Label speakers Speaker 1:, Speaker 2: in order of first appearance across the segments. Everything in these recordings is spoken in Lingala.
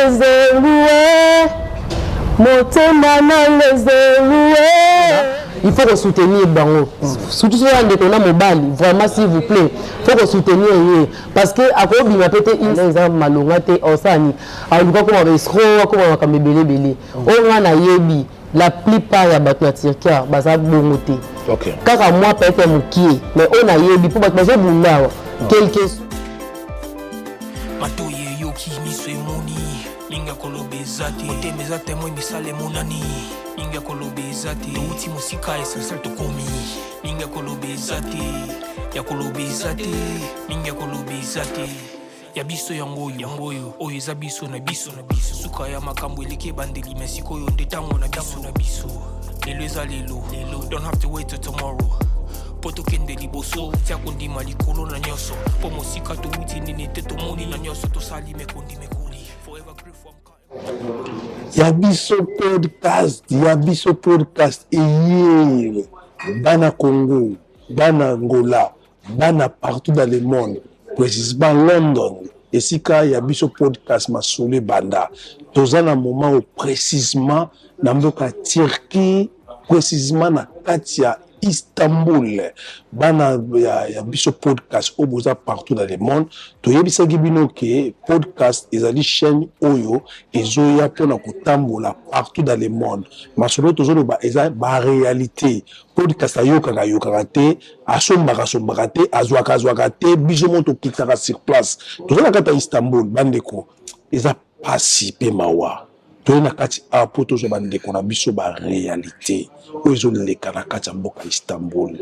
Speaker 1: les élouer, motema na les élouer. Il faut soutenir Bango. Surtout si on a mobile, vraiment s'il vous plaît, il faut soutenir parce que à quoi il a pété une exemple malongate osani. Alors comment on va escroc, comment on va comme belé. On a yebi la plupart ya batna tirka baza bongoté.
Speaker 2: OK.
Speaker 1: Car moi peut-être mukie, mais on a yebi pour batna je bunda quelque
Speaker 3: matoye yoki miswe moni ninga kolobezati otemezate moi misale monani ninga kolobezati uti musika esensel tokomi ninga kolobezati ya kolobezati ninga kolobezati ya biso yangoyo oyo eza biso na biso suka ya makambo eleke bandeli mesiko yo ndetango na biso lelo eza lelo don't have to wait till tomorrow poto kende liboso tia kondima likolo na nyoso po mosika to uti nini te to moni na nyoso to sali mekondi mekoli forever grateful.
Speaker 2: Yabiso podcast hier bana Congo, bana Angola, bana partout dans le monde, précisément London. Et si quand Yabiso podcast m'a soulé banda, dans un moment où précisément dans la Turquie, précisément dans Katia Istanbul, bana ya biso podcast au boza partout dans le monde. To yebisa gibino ke podcast ezali chaîne oyo ezoya pona kotambola partout dans le monde. Masolo tozolo ba eza ba réalité. Podcast ayoka te, asombaka te, azwaka te, biso moto kitaka sur place. Tozala kata Istanbul bandeko eza pasi pe mawa. Toyena kati apoto zo bandeko na biso ba réalité. Ozo leka na kati mboka Istanbul.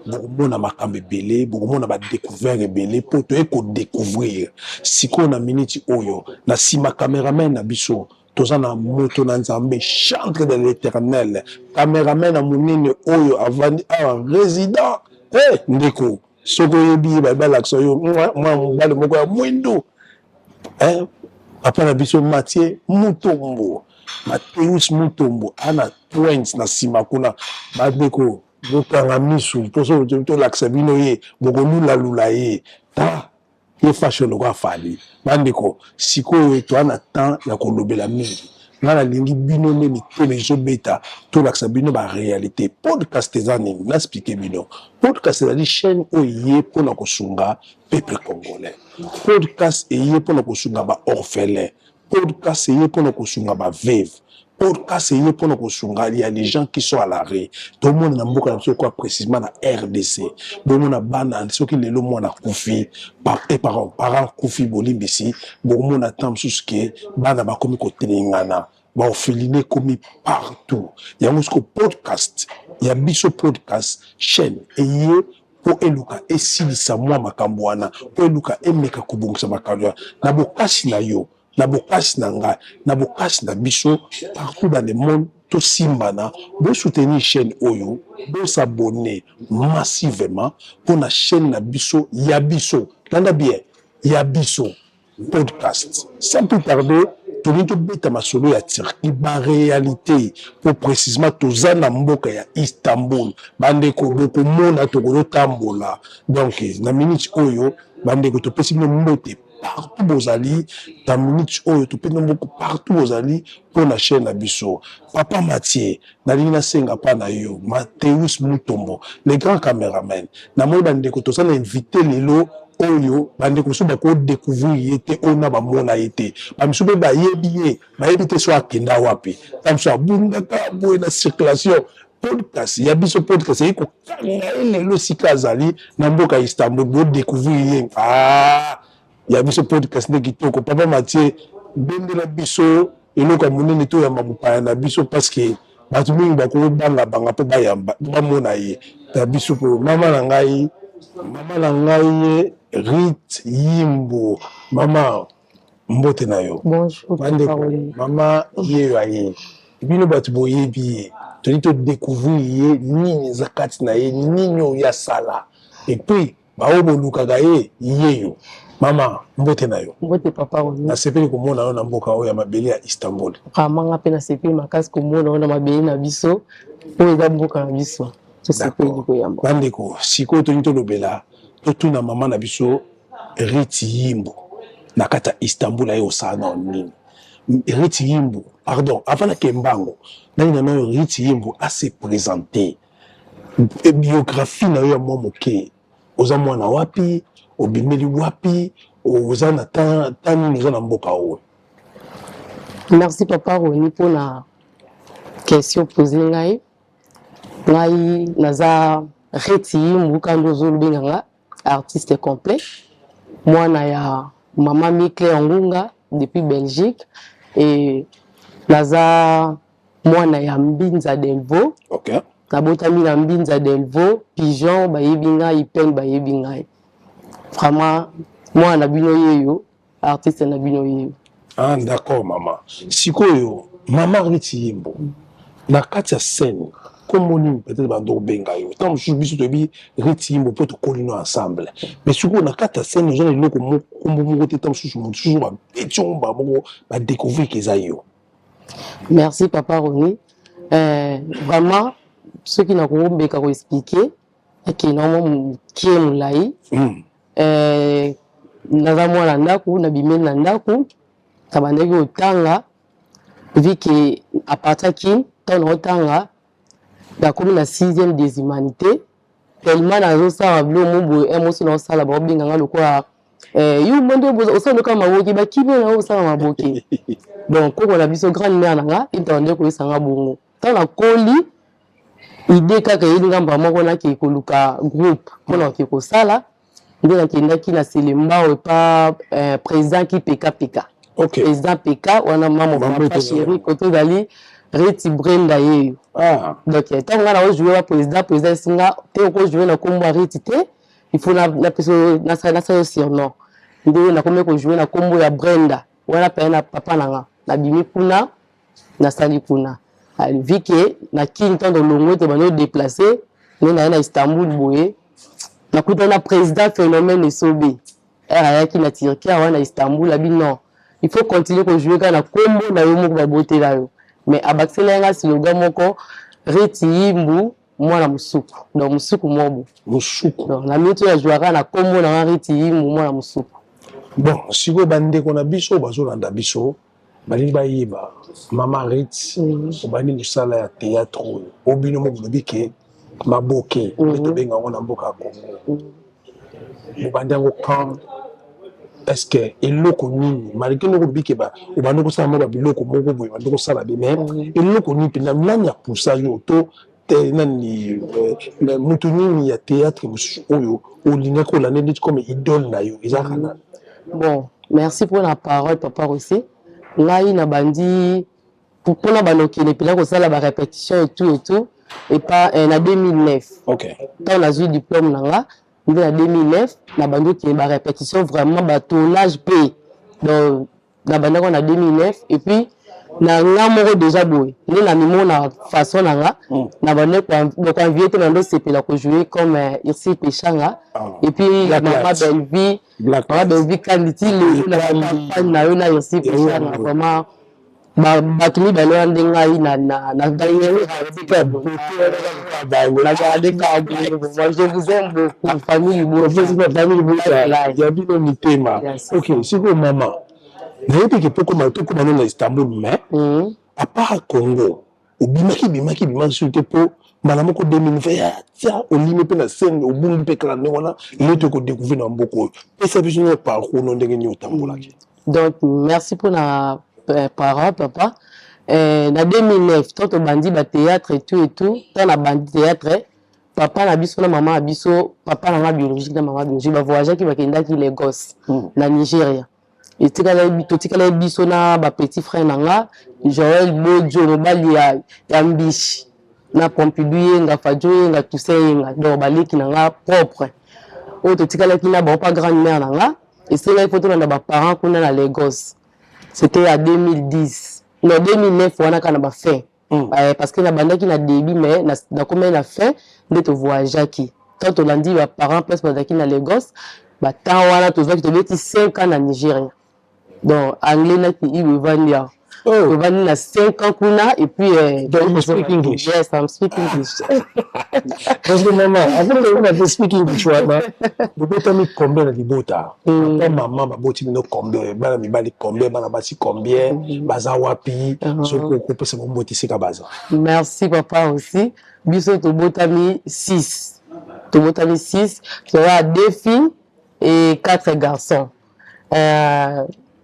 Speaker 2: Bokomona makambe belé, bokomona ba découvert belé po to eko découvrir. Siko na minute oyo na sima cameraman na biso tozana moto na nzambe chantre de l'Éternel. Cameraman na munene oyo avandi résident. Ndeko soko yebi ba l'action yo moi mbale moko ya mwindu. Papa na biso Mathieu Mutombo. Mateus Mutombo ana twins na sima kuna badeko bokanga misu to laksa bino ye bokolula lula ye ta ye fashion ko afali bandeko sikoyo eto ana temps ya kolobela mingi ngala lingi bino ne miteme beta to laksa bino ba réalité podcast ezani na expliquer bino podcast ezali chaîne oye pona kosunga peuple congolais podcast eye pona kosunga ba orphelin podcast eye pona kosunga ba veuve podcast eye pona kosunga il y a des gens qui sont à l'arrêt tout le monde na mboka na quoi précisément na RDC bon na bana soki lelo mwana kufi parents kufi bolimbisi bon mona attend jusqu'à bana ba komi ko telengana ba orpheline komi partout il y a un podcast il y a biso podcast chaîne eye po eluka esilisa mwa makambo wana po eluka emeka kubongisa makambo na bokasi na yo na bokasi na nga na bokasi na biso partout dans le monde to simbana bo soutenir chaîne oyo bo s'abonner massivement pour la chaîne na biso ya biso tanda bien ya biso podcast sans plus tarder to beta masolo ya Turquie ba réalité pour précisément tozana mboka ya Istanbul bandeko boko mona to ko tambola donc na minute oyo bandeko to pesi mbote partout bozali dans minute oyo to pesi mboko partout bozali pour la chaîne na biso papa Mathieu na lina senga pa na yo Mateus Mutombo les grands caméramans na mo bandeko to sana inviter lelo oyo bandeko so bako découvrir yete ona ba mona yete bamiso be ba yebi te so akenda wapi tamso abunda ka boye na circulation podcast ya biso podcast iko kanga lelo sikazali na mboka Istanbul bo découvrir ya biso podcast ne kitoko papa Mathieu bende la biso eloko monene to ya mabupaya na biso parce que batu mingi bako banga po bayamba ba mona ye ta biso ko mama na ngai Rit Yimbo mama mbote na yo
Speaker 1: bonjour
Speaker 2: mama ye aye bino batu boyebi to découvrir ye nini zakati na ye nini ya sala et puis ba oboluka ga ye yeyo mama mbote na yo
Speaker 1: mbote papa oni
Speaker 2: na sepeli ko mona yo na mboka oya mabeli ya Istanbul
Speaker 1: kamanga pe na sepeli makasi ko mona yo na mabeli na biso oyo ga mboka na biso to sepeli ko yamba
Speaker 2: bandeko siko to lobela to na mama na biso Rit Yimbo na kata Istanbul ayo sana nini Riti Yimbo, pardon, avant la Kembango, Riti Yimbo a se présenté. Biographie na yo mo moke. Oza mwana wapi, obimeli wapi, oza na tani oza na mboka owe.
Speaker 1: Merci papa Roni pour la question posée ngai. Ngai naza Riti Yimbo kando zolubenganga artiste complet. Moi na ya maman Mikle Angunga depuis Belgique et naza moi na ya Mbinza Delvo.
Speaker 2: OK.
Speaker 1: Nabotami na Mbinza Delvo, Pigeon bayebi ngai, Pen bayebi ngai. Vraiment moi na bino yeyo, artiste na bino yeyo.
Speaker 2: Ah d'accord maman. Sikoyo maman Riti Yimbo. Na kati ya scène, comme on peut-être bando benga yo. Tant je biso to bi Riti Yimbo peut to kolino ensemble. Mais sikoyo na kati ya scène, je ne loko mo kombo mo te tam susu mo susu ba etion ba mo ba découvrir que ça yo.
Speaker 1: Merci papa Roni. Vraiment ceux qui n'ont pas expliqué qui n'ont qui est moulai naza mwana ndaku na bimeli na ndaku kabandaki otanga vu que à partir qui tant otanga la comme la 6e des humanités tellement nazo sala blo mbo emosi na sala ba binganga lokwa yu mondo osala kama maboki ba kibe na osala maboki donc ko la biso grande mère nanga intende ko sanga bongo tant la koli idée kaka yelinga moko na ki koluka groupe pona ki ko sala ndela kendaki na Selembao pa président qui PK.
Speaker 2: OK.
Speaker 1: Président PK wana maman papa chéri côté dali Riti Brenda yeyo.
Speaker 2: Ah.
Speaker 1: Donc tant nga na jouer président singa te ko jouer na kombo Riti te il faut na personne na sa surnom. Ndelo na kombo ko jouer na kombo ya Brenda wana pa na papa nanga na bimi kuna na sali kuna. Vu que na kin temps de longo te bano déplacer na Istanbul boye na kuta na président phénomène esobe era qui na Turquie na Istanbul abi non il faut continuer ko jouer kana kombo na yo moko ba beauté la yo mais abaxelenga slogan moko Riti Yimbo mwana musuku donc musuku mobo
Speaker 2: musuku
Speaker 1: donc la minute ya jouer na kombo na Riti Yimbo mwana musuku
Speaker 2: bon siko bande ko na biso bazolanda biso balingi bayeba mama Riti obani musala ya théâtre obino mo bobike maboke to benga ngona mboka Congo mobandi yango quand est-ce que eloko nini malgré no bobike ba obandi ko sala ba biloko moko boye bandi ko sala be mais eloko nini pina nanya poussa yo to te nani mutu nini ya théâtre oyo olinga ko la nedi comme idole na yo ezakana.
Speaker 1: Bon merci pour la parole papa aussi ngai na bandi pour na banoki ne pila ko sala ba répétition et tout et pas en 2009.
Speaker 2: OK.
Speaker 1: Quand on a eu diplôme nanga, en 2009, na bando qui ba répétition vraiment ba tournage P. Donc na bando on a 2009 et puis na ngamoro déjà boy. Ni na mimo na façon nanga, na bando ko invité na ndo sepela ko jouer comme ici Pechanga et puis la maman Belvi, maman Belvi Kanditi le na yo na ici Pechanga vraiment batumi balo ndenga ina na d'ailleurs je vous aime beaucoup famille
Speaker 2: il y a bien un thème. OK, c'est quoi maman nayebi ke poko matoko bano na Istanbul mais à part Congo obimaki surtout po mbala moko 2020 tia olime pe na scène obungi pe kala ne wana ile to ko découvrir na mboko et ça veut dire parcours non ndenge ni otambolaki.
Speaker 1: Donc merci pour la parole papa. Na 2009 tant au bandi ba théâtre et tout tant la bandi théâtre papa na biso na maman na biso papa na biologique na maman biologique ba voyager qui va kenda ki Lagos na Nigeria et tikala biso na ba petit frère nanga Joël Bojo mobali ya Mbishi na Pompidou nga Fajo nga Toussaint nga do baliki nanga propre o tikala ki na ba pas grande mère nanga et c'est là il faut na ba parents kuna na Lagos. C'était en 2010. Non, 2009, on a quand fait. Parce que la bande qui n'a débit, mais dans combien a fait, de voyager qui. Quand on a dit, les parents, presque, qui n'a Lagos, bah, tant on a tous, qui te 5 ans en Nigeria. Donc, anglais, qui il veut venir. tovandi na 5 ans kuna et puis
Speaker 2: donc you speak English?
Speaker 1: Yes, I'm speaking English.
Speaker 2: Parce que maman, avant de speak English, bobotami combien na libota? Papa, maman, baboti bino combien? Bana mibali combien? Bana basi combien? Baza wapi? Soko kopesa boboti sika baza.
Speaker 1: Merci papa aussi. Biso tobotami 6. Tobotami 6. Tu as 2 filles et 4 garçons.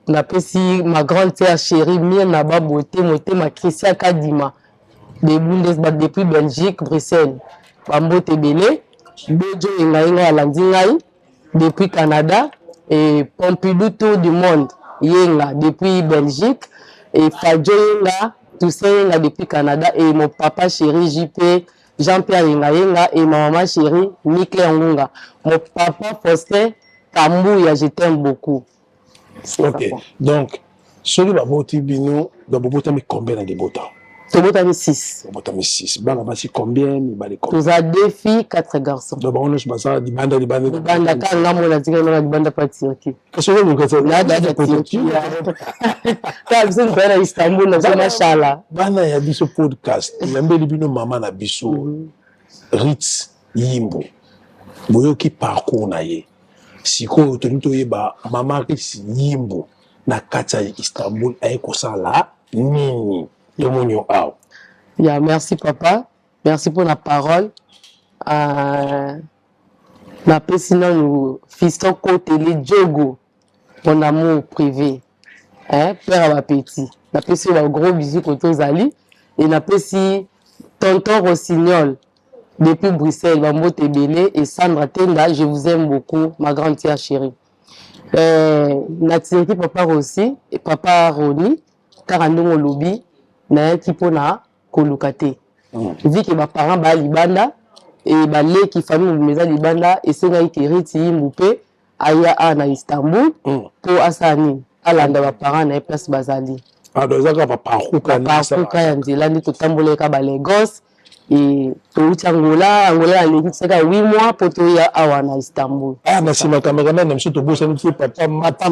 Speaker 1: On appelle si ma grande sœur chérie, Mirna Baboté, ma Christian Kadima, de Bundesbank depuis Belgique, Bruxelles. Bambote Bélé, Bojo Ingaïna Alandingaï, depuis Canada, et Pompidou Tour du Monde, Yenga, depuis Belgique, et Fadjo Yenga, tout ça Yenga depuis Canada, et mon papa chéri JP, Jean-Pierre Yenga, et ma maman chérie, Mike Ngunga. Mon papa Faustin Kambouya, je t'aime beaucoup.
Speaker 2: Ok, donc, celui qui a voté Bino, il a voté combien de votants?
Speaker 1: Tu as voté 6.
Speaker 2: Tu as voté 6. Il a voté combien?
Speaker 1: Tu as 2 filles, 4 garçons.
Speaker 2: Donc, on a choisi des bandes de bandes.
Speaker 1: Des bandes de quand on a dit qu'on a des bandes de Turquie.
Speaker 2: Qu'est-ce que vous faites?
Speaker 1: Là, dans la Turquie. Tu as besoin de faire à Istanbul, machallah.
Speaker 2: Bana ya biso podcast. L'embeli bino maman na biso. Ritz Yimbo. Boyoki parcours na ye. Siko tolinto yeba mama Ritz Yimbo na kati ya Istanbul aye kosala nini tomonyo aw.
Speaker 1: Yeah, merci papa. Merci pour la parole. Ma sinon nous fiston côté les Diogo. Mon amour privé. Hein, père à ma petit. Na si un gros bisou côté Zali et na si tonton Rossignol depuis Bruxelles, Bambote Bélé et Sandra Tenda, je vous aime beaucoup, ma grande sœur chérie. Natiriki papa aussi et papa Roni, Karandongo Lobi, na qui pona kolukate. Vu que mes parents ba libanda et ba le qui famille meza libanda et c'est ngai Riti Mboupé aya na Istanbul pour asani alanda ba parents na place bazali.
Speaker 2: Ah donc ça va parcours kan
Speaker 1: ça. Parcours kan nzela ndi totambola ka ba Lagos et tout Angola aleki tseka 8 mois pour to ya awa na Istanbul.
Speaker 2: Ah merci ma cameraman même si to bossa ni papa
Speaker 1: Maté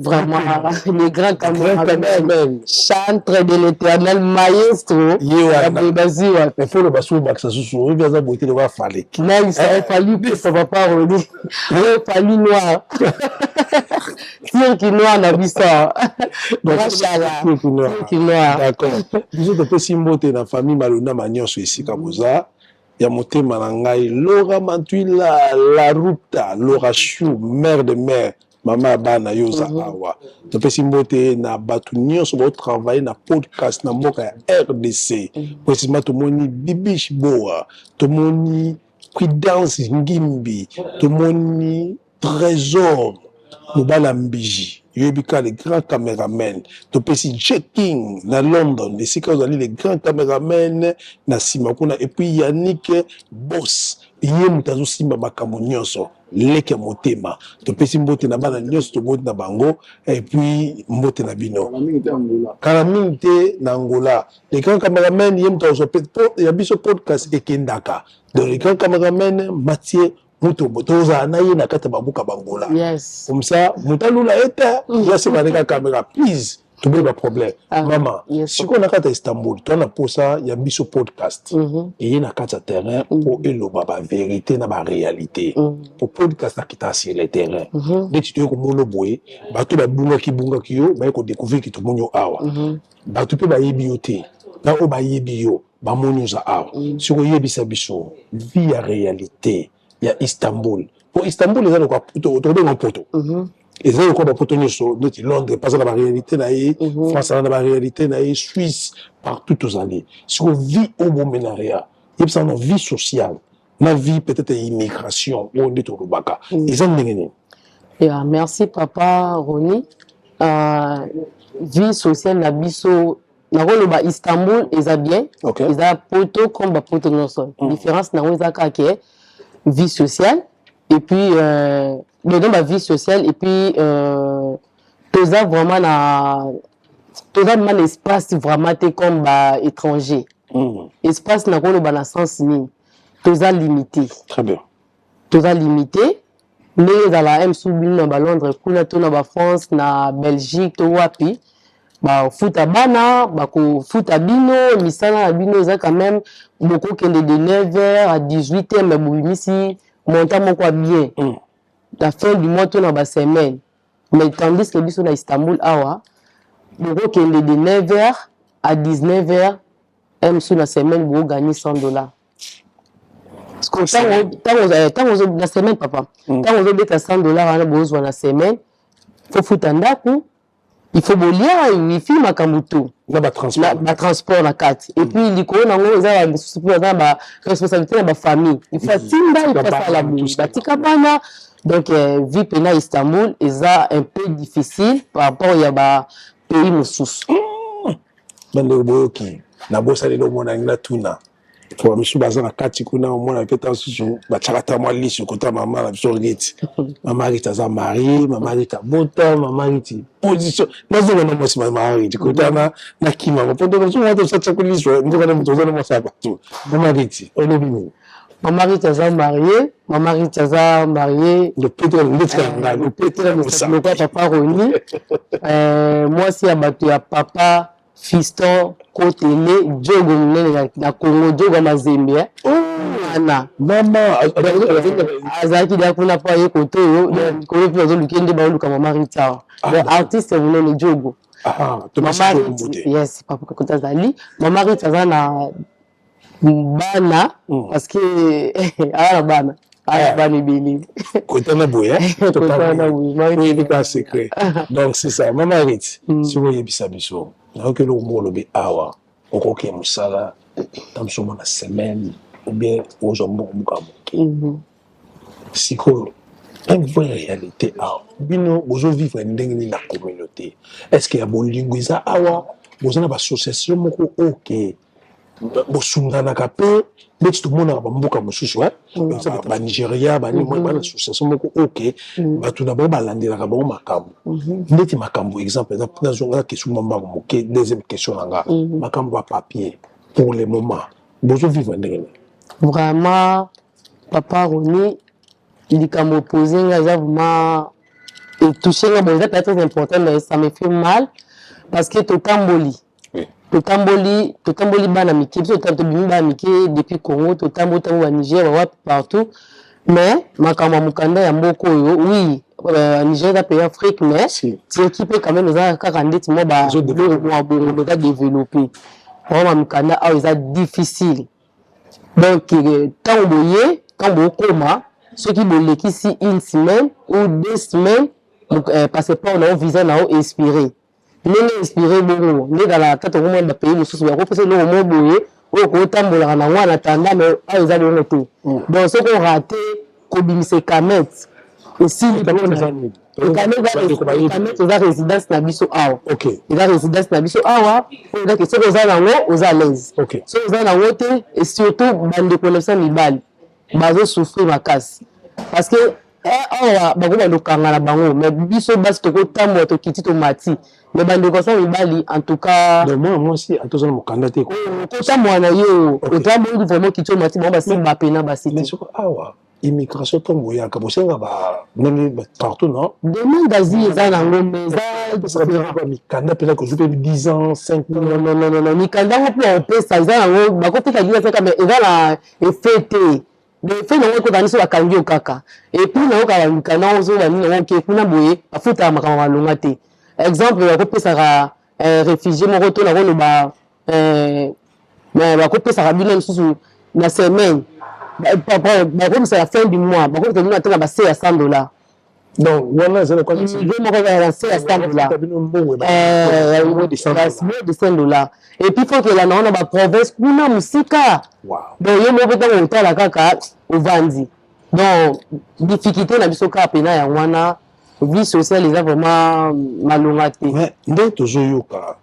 Speaker 1: vraiment le grand cameraman chantre de l'Éternel maestro
Speaker 2: yewa baziwa il faut le basu baksa susu vient ça beauté de va fallait
Speaker 1: non il fallu que ça va pas revenir il fallu noir tire qui noir na bisa donc qui noir
Speaker 2: d'accord biso to pesi mbote na famille malona manyoso ici kaboza ya motema na ngai Laura Mantuila la ruta Laura Chou mère de mère mama bana yoza awa to pesi mbote na batu nyonso ba travailler na podcast na mboka ya RDC précisément to moni Bibish Boa to moni Prudence Ngimbi to moni Trésor Mobala Mbiji Yobika les grands caméramans to pesi checking na London les sika vous allez les grands caméramans na Simakuna et puis Yannick Boss yé mutazo simba makambo nyonso leke motema to pesi mbote na bana nyonso to mbote na bango et puis mbote na bino kalaminte na Angola les grands caméramans yé mutazo ya biso podcast ekendaka donc les grands caméramans Mathieu Muto botoza na ye na kata babuka bangola.
Speaker 1: Yes.
Speaker 2: Comme ça, mutalula eta, ya se maneka caméra please. To be a problème. Maman, si on a kata Istanbul, tu as posa ya biso podcast. Et y na kata terrain pour eloba ba vérité na ba réalité. Pour podcast na kita sur le terrain. Dès que tu es comme mono boy, ba to ba bunga ki yo, ba ko découvrir ki to monyo awa. Ba to pe ba yebioté. Ba o ba yebio, ba monyo za awa. Si ko yebisa biso, vie à réalité. Il y a Istanbul. Pour Istanbul, ils ont quoi autour un poteau. Ils ont quoi poteau sur Londres, pas dans la réalité naïe, France dans la réalité naïe, Suisse, partout aux années. Si on vit au Momenaria, il y a une vie sociale, la vie peut-être immigration, ou on est au Rubaka. Ils ont gagné.
Speaker 1: Merci papa Roni. Vie sociale na biso na roloba Istanbul ils bien. Ils ont poteau comme poteau non sol. Différence na ils a vie sociale et puis dans ma vie sociale et puis tous a vraiment un espace vraiment comme étranger espace na rolo na sens ni tous a limité
Speaker 2: très bien
Speaker 1: tous a limité mais dans la M sous na Londres kuna to na France na Belgique to wapi bafuta bana bakofuta bino misala na bino eza quand même bokokende de 9h à 18h mais bobimisi montant moko ya bien la fin du mois to na basemaine mais tandis que biso na Istanbul awa bokokende de 9h à 19h sur la semaine vous gagnez $100. Parce que tant la semaine papa tant vous avez $100 à besoin la semaine faut foutre un daku il faut bolia wifi makambuto
Speaker 2: na
Speaker 1: transport na carte et puis likolo nango eza ba responsabilité na ba famille il faut timba il faut ça la bouche batika bana donc vie pena Istanbul eza un peu difficile par rapport ya ba pays mosusu
Speaker 2: bande boyoki na bosa lelo mona ngina tuna pour monsieur bazana kati kuna mona peta susu ba chakata mwa lisu kota mama na biso ngeti mama rita za mari mama rita bota mama riti position nazo na mo sima mama riti kota na kima ko pondo so wato sa chakuliso ndo na mtozo na mosaba tu mama riti ono bini
Speaker 1: mama rita za marié mama rita za marié
Speaker 2: le pétrole le pétrole
Speaker 1: le papa Roni moi si abatu ya papa fiston kotele jogo munene na Congo jogo mazembe ana
Speaker 2: mama
Speaker 1: azaki da kuna pa ye koto yo ko fi zo lukende ba luka mama rita artiste munene jogo
Speaker 2: mama
Speaker 1: yes papa kota zali mama rita zana bana parce que bana bini
Speaker 2: kota na boya
Speaker 1: kota na boya
Speaker 2: c'est pas secret donc c'est ça mama rita si vous yebisa biso donc le mot le awa okoke musala dans son la semaine ou bien aux jambons siko une vraie réalité awa bino bozo vivre ndenge na communauté est-ce qu'il y a bon linguiza awa bozana ba association moko ok bosungana kape beti tomona ba mboka mosusu ba Nigeria ba ni ba association moko ok batu na ba balandela ka ba makambo ndeti makambo exemple na zonga question mama moke deuxième question nga makambo ba papier pour le moment bozo vivre ndenge
Speaker 1: vraiment papa Roni likambo posé nga vraiment et toucher nga bon c'est très important mais ça me fait mal parce que totamboli bana mike biso totamboli bana mike depuis Congo totamboli wa Niger wa partout mais makambo mukanda ya mboko oyo oui Niger da pays Afrique mais c'est équipé quand même za kaka ndeti mo ba bongo da développer vraiment mukanda a eza difficile donc quand bokoma ceux qui bolekisi une semaine ou 2 semaines parce pas on a visa na inspiré ndenge inspiré bongo nde kala tata komona ba pays mosusu ya kopesa lo mo boye o ko tambola na ngwana tanda mais eza bongo te donc ce qu'on raté ko bimisa kamet aussi kamet za résidence na biso awa
Speaker 2: ok
Speaker 1: eza résidence na biso awa pour que ce que za nango oza à l'aise
Speaker 2: ok
Speaker 1: so za nango te et surtout bande connaissance mibali bazo souffrir makasi parce que awa bakoma lokanga na bango mais biso basi tokotambola tokiti tomati mais bande connaissance mibali en tout cas
Speaker 2: moi aussi atozana mokanda te ko
Speaker 1: kotambola na yo otambola vraiment kiti tomati bango basi bapena basi
Speaker 2: mais soko awa immigration tombo ya kabosenga ba même partout non
Speaker 1: demande d'asile eza nango mais
Speaker 2: ça va mikanda pena ko jupe 10 ans 5 ans
Speaker 1: non mikanda ngo pe opesa eza nango bakopesa liya saka mais eza na effet de fait nango ekotani so bakangi yo kaka et puis nango kala mikanda ozo bani nango ke kuna boye bafuta makambo malonga te exemple bakopesaka réfugié moko to nango loba mais bakopesaka bino lisusu na semaine bakomisa la fin du mois bakomisa bino atena base ya $100
Speaker 2: donc voilà c'est quoi
Speaker 1: je moko base ya $100 de $100 et puis faut que la na ba province kuna musika donc yo moko tango otala kaka ovandi donc difficulté na biso kaka pena ya wana vie sociale eza vraiment malonga te
Speaker 2: mais nde tozoyoka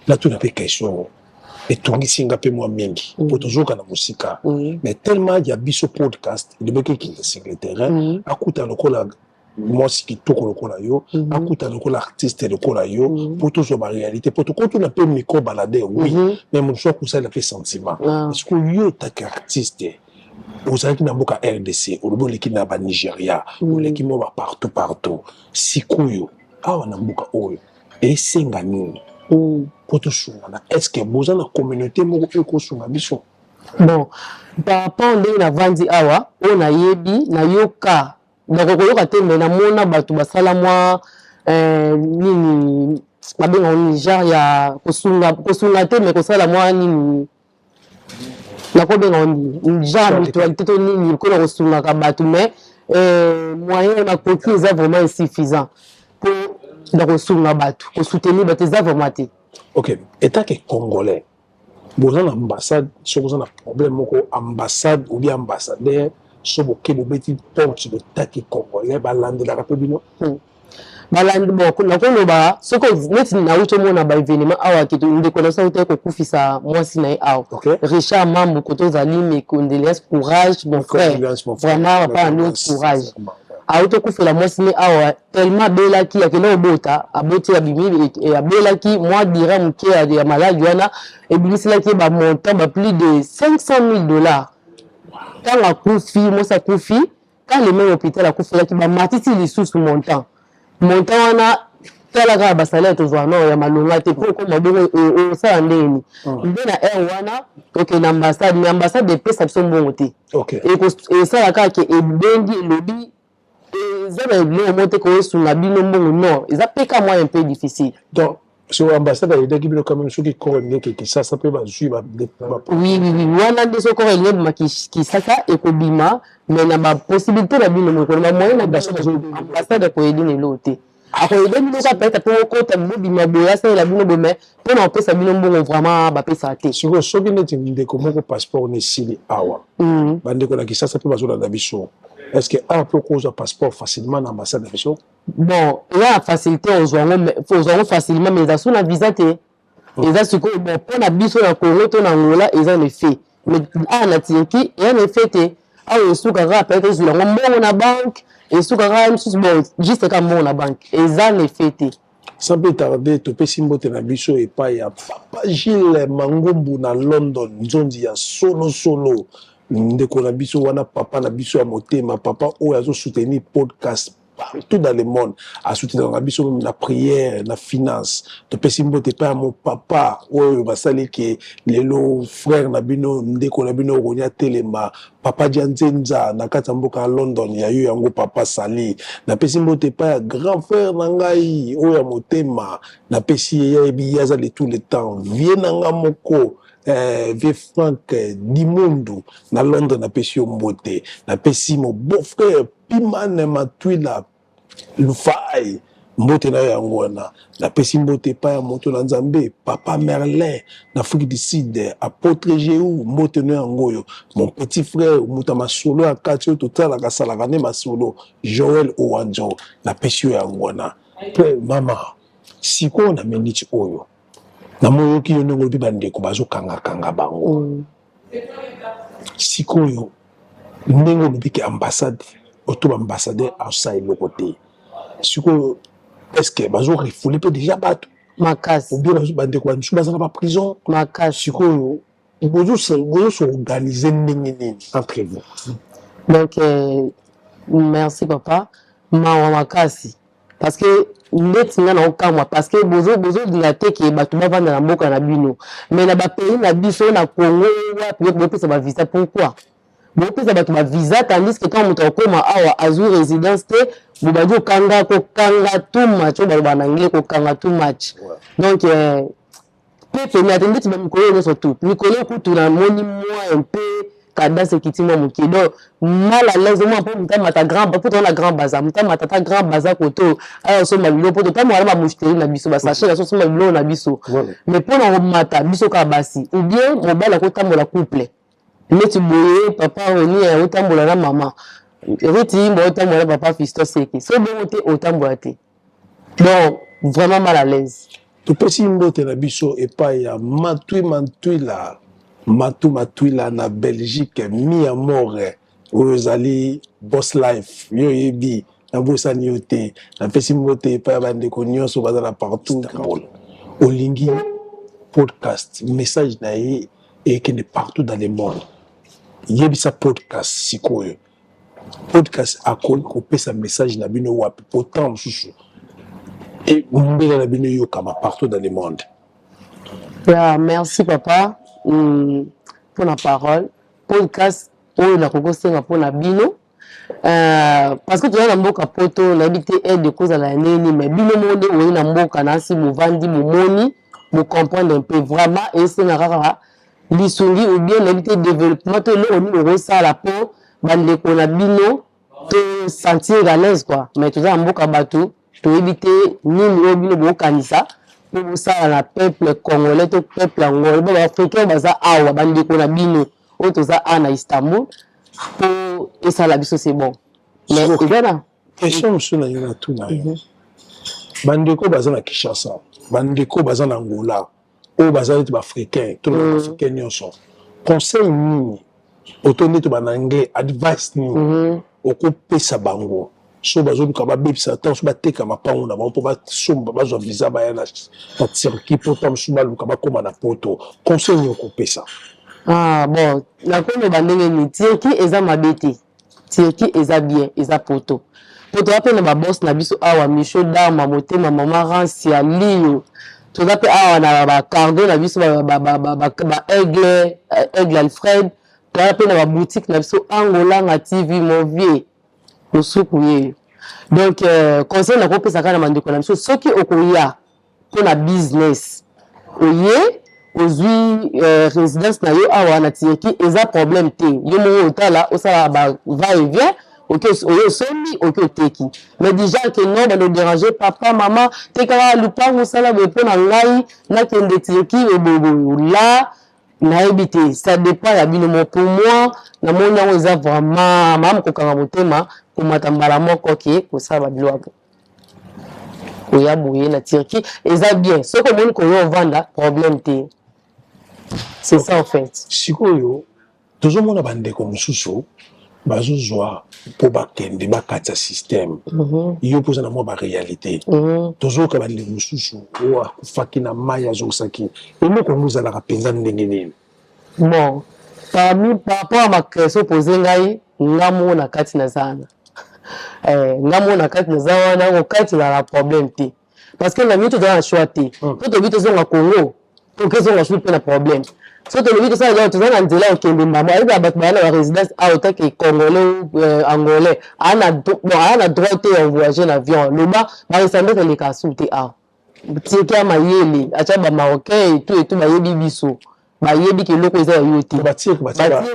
Speaker 2: na tuna pe question etongisi nga pe mwa mingi po tozoyoka na musika mais tellement ya biso podcast elobeki kinde secrétaire akuta lokola mwasi kitoko lokola yo akuta lokola artiste lokola yo po tozwa ba réalité po tokotuna pe micro balade oui mais mosusu akusala pe sentiment parce que yo etaki artiste ozalaki na mboka RDC olobi oleki na ba Nigeria oleki mo ba partout sikoyo awa na mboka oyo esenga nini pour tout sunga. Est-ce que vous avez une communauté qui sunga biso?
Speaker 1: Bon, par rapport à la vandi awa, on a yebi na yoka. Donc on te mais na mona batu basala moi nini mabenga on Niger ya kosunga te mais kosala moi nini na ko benga on Niger mutualité to nini ko na kosunga ka batu mais moyen ma coquille est vraiment insuffisant pour na kosunga batu ko soutenir batu ça vraiment te.
Speaker 2: OK, état que congolais. Vous avez une ambassade, si vous avez un problème, ambassade ou bien ambassadeur, si vous avez un petit porte de taki congolais, balande la République.
Speaker 1: Balande bon, na koloba, ce que net na uto mona ba événement awa ki to ndekona uta ko kufisa mwasi na awa. Richard Mambo koto zali mes condoléances, courage mon frère. Vraiment pas un autre courage. Auto kufela mwasi na awa tellement bela ki akelo bota, aboti ya bimi et abela ki moi dira muke ya malade wana et bimisila ki ba montant ba plus de $500,000. Quand la kufi, moi ça kufi, quand le même hôpital a kufi là qui ba matiti les sous montant. Montant wana tala ka basalaire to zwa no ya malonga te pour ko mabongo o sa ndeni. Ndena wana OK na ambassade, mais ambassade de paix ça son bon côté.
Speaker 2: OK.
Speaker 1: Et ça la ka ke e bendi lobby ça va le monter ko sur la bino mbongo non, ils appellent moi un peu difficile.
Speaker 2: Donc sur l'ambassade il y a des quand même ceux qui connaissent que ça peut pas suivre.
Speaker 1: Oui wana de so ko relève ma qui ça et ko bima mais na ba possibilité la bino mo ko na moyen na ambassade ko edine loté. Ako edine bino ka peut-être pour ko ta mo bima boya ça la bino mais pour on peut ça bino mbongo vraiment ba pe ça té.
Speaker 2: Sur ce qui n'est de comment passeport ne sili awa. Bande ko na qui ça peut pas sur la biso. Est-ce que un peut cause un passeport facilement dans l'ambassade de Biso? Bon,
Speaker 1: il y a facilité aux gens facilement, mais ils ont un visa. Ils ont ce que bon, pour la Biso, la Congo, ton Angola, ils ont le fait. Mais à la Tinki, il y a le fait. Ah, ils sont capables de faire la banque, ils sont capables de juste comme la banque. Ils ont le fait.
Speaker 2: Ça peut tarder, tu peux s'imboter na Biso et pas y a Papa Gilles Mangombu na London, Nzondi ya solo. Ndeko na biso wana papa na biso ya motema papa oyo azo soutenir podcast partout dans le monde a soutenir na biso même la prière na finance to pesi mbote pa mon papa oyo basali ke lelo frère na bino ndeko na bino ronya telema papa Dianzenza na kati mboka London ya yo yango papa sali na pesi mbote pa ya grand frère na ngai oyo ya motema na pesi ya biyaza de tout le temps vie na nga moko vieux Franck Dimundu na Londres na pesi mbote na pesi mon beau-frère Pimane Matuila Lufai mbote na yango wana na pesi mbote pa ya moto na Nzambe papa Merlin na Afrique du Sud apôtre Jéhu mbote na yango yo mon petit frère muta masolo ya kati totala ka sala ka ne masolo Joël Owanjo na pesi yango wana pe mama siko na meniti oyo na moyoki yo ndongo bi bandeko bazokanga bango sikoyo ndenge olobiki ambassade oto ambassadeur outside eloko te sikoyo est-ce que bazorefoule mpe déjà bato
Speaker 1: makasi
Speaker 2: obien bandeko bamisu baza na baprison
Speaker 1: makasi
Speaker 2: sikoyo bozosorganize ndenge nini entre vous?
Speaker 1: Donc merci papa mawa makasi parce que ndeti nga na okamwa parce que bozo dinga te ke bato bavanda na mboka na bino mais na bapays na biso na Congo wapi bopesa ba visa pourquoi bopesa bato ba visa tandis que quand moto akoma awa azwi résidence te bobadi okanga too much oyo baloba na anglais kokanga too much donc pepe mais ndeti ba mikolo nyonso tout mikolo kutu na moni moi un peu cadence qui tient mon qui donc mal à l'aise moi pour muta mata grand pour ton la grand bazar muta mata ta grand bazar koto alors so mabilo pour toi moi ma moucheterie na biso ba sachet la so mabilo na biso mais pour na mata biso ka basi ou bien mobala ko tambola couple mais tu boye papa oni o tambola na maman reti mo tambola papa fisto seki so bon te o tambola te donc vraiment mal à l'aise
Speaker 2: tu peux si mbote na biso et pas ya Matuila Matuila na Belgique mi amour ozali boss life yo yebi na bosani yote na pesi mbote pa bande ko nyonso bazala partout olingi podcast message na ye et qui est partout dans le monde yebi sa podcast sikoyo podcast akol ko pesa message na bino wapi pourtant susu et mbela na bino yo kama partout dans le monde
Speaker 1: Merci papa pour la parole. Podcast oyo na koko senga pour na bino. Parce que tu as mboka poto na habité aide kozala nini mais bino monde oyo na mboka na si muvandi mumoni mo comprendre un peu vraiment et c'est na kaka lisungi ou bien habité développement to le oni oro sala po bande ko na bino te sentir à l'aise quoi mais tu as mboka bato to habité nini o bino bo kanisa pour ça la peuple congolais to peuple angolais ba africain baza awa bande ko na bino o to za ana Istanbul pour et ça la biso c'est bon. Mais voilà.
Speaker 2: Question sur la yona tout na. Bandeko baza na Kinshasa, bandeko baza na Angola, o baza ba africain, tout le africain nyonso. Conseil nini otondi to bananglais advice nini okopesa bango. So bazo luka ba bebisa tant so ba teka mapango na ba po ba somba bazo visa ba ya na Turquie pour tam so ba luka ba koma na poto. Conseil nini okopesa.
Speaker 1: Ah bon, la kono bandenge ni Turquie eza mabete. Turquie eza bien, eza poto. Poto ape na ba boss na biso awa Michaud Dama motema mama Ransi Alio. To ape awa na ba Cardo na biso ba Aigle Alfred. To ape na ba boutique na biso Angola na TV Movie. Musuku ye. Donc conseil na kopesa kana mandiko na biso soki okoya pona business. Oye ozui résidence na yo awa na Turquie eza problème te yo mo otala osala ba va et vient OK oyo sombi OK oteki mais déjà que non ba ne déranger papa maman tekala lupango sala be pona ngai na kende Turquie e bobo là na habité ça dépend ya bino pour moi na moni yango eza vraiment mam ko kanga motema ko matambala moko ke ko sala biloko oya boye na Turquie eza bien soko moni ko yo vanda problème te. C'est ça en fait.
Speaker 2: Sikoyo, toujours mon bandeko mususu, bazozwa po bakende bakatsa système. Yo poza na mo ba réalité. Toujours ka bandeko mususu, wa kufaki na maya zosaki. Emo ko muzala ka penza ndenge nini.
Speaker 1: Bon, parmi par rapport à ma question posée ngai, ngamo na kati na zana. Ngamo na kati na zana, na kati na la problème te. Parce que la mieux tu dois choix te. Quand tu habites au Congo, pour que ça soit pas de problème. So to lebi to ça là tu vas en délai au Kenya maman il va battre la résidence à hôtel qui congolais angolais ana droit de voyager en avion le bas va ressembler les cas sous te a tieka mayele acha ba marocain et tout ba yebi biso ba yebi ke loko eza yote ba tieka